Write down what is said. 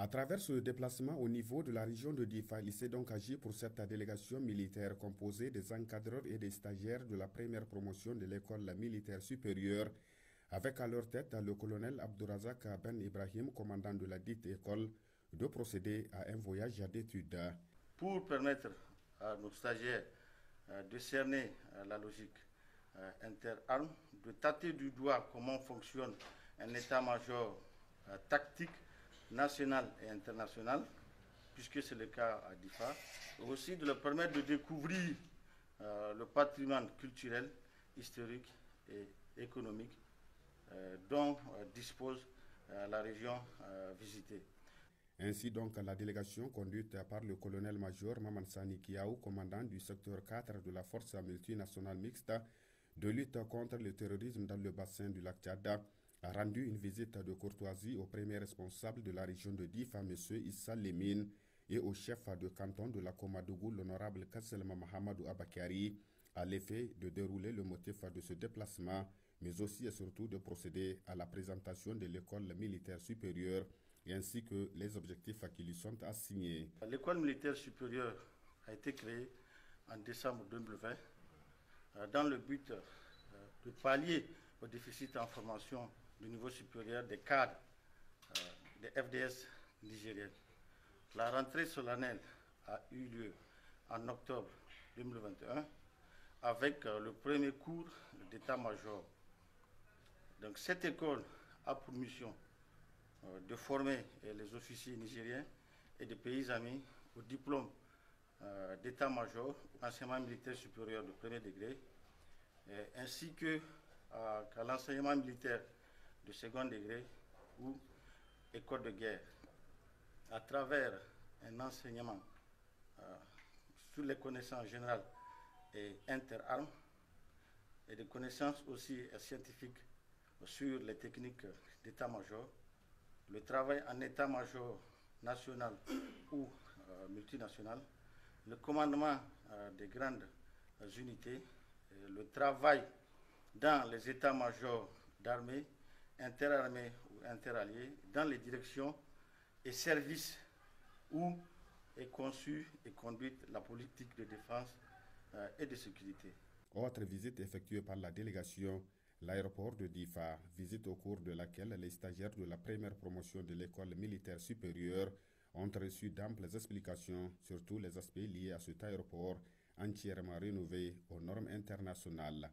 À travers ce déplacement au niveau de la région de Difa, il s'est donc agi pour cette délégation militaire composée des encadreurs et des stagiaires de la première promotion de l'école militaire supérieure, avec à leur tête le colonel Abdourazak Ben Ibrahim, commandant de la dite école, de procéder à un voyage d'études. Pour permettre à nos stagiaires de cerner la logique interarmes, de tâter du doigt comment fonctionne un état-major tactique national et international, puisque c'est le cas à Difa, et aussi de leur permettre de découvrir le patrimoine culturel, historique et économique dont dispose la région visitée. Ainsi donc, la délégation conduite par le colonel-major Maman Sani Kiaou, commandant du secteur 4 de la force multinationale mixte de lutte contre le terrorisme dans le bassin du lac Tchad, a rendu une visite de courtoisie au premier responsable de la région de Difa, M. Issa Lemine, et au chef de canton de la Komadougou, l'honorable Kasselma Mahamadou Abakari, à l'effet de dérouler le motif de ce déplacement, mais aussi et surtout de procéder à la présentation de l'école militaire supérieure ainsi que les objectifs qui lui sont assignés. L'école militaire supérieure a été créée en décembre 2020 dans le but de pallier au déficit en formation du niveau supérieur des cadres des FDS nigériennes. La rentrée solennelle a eu lieu en octobre 2021 avec le premier cours d'état-major. Donc cette école a pour mission de former les officiers nigériens et des pays amis au diplôme d'état-major, enseignement militaire supérieur de premier degré, ainsi qu'à l'enseignement militaire de second degré ou école de guerre, à travers un enseignement sur les connaissances générales et interarmes et des connaissances aussi scientifiques sur les techniques d'état-major, le travail en état-major national ou multinational, le commandement des grandes unités, le travail dans les états-majors d'armée, interarmées ou interalliés, dans les directions et services où est conçue et conduite la politique de défense et de sécurité. Autre visite effectuée par la délégation, l'aéroport de Difa, visite au cours de laquelle les stagiaires de la première promotion de l'école militaire supérieure ont reçu d'amples explications sur tous les aspects liés à cet aéroport entièrement rénové aux normes internationales.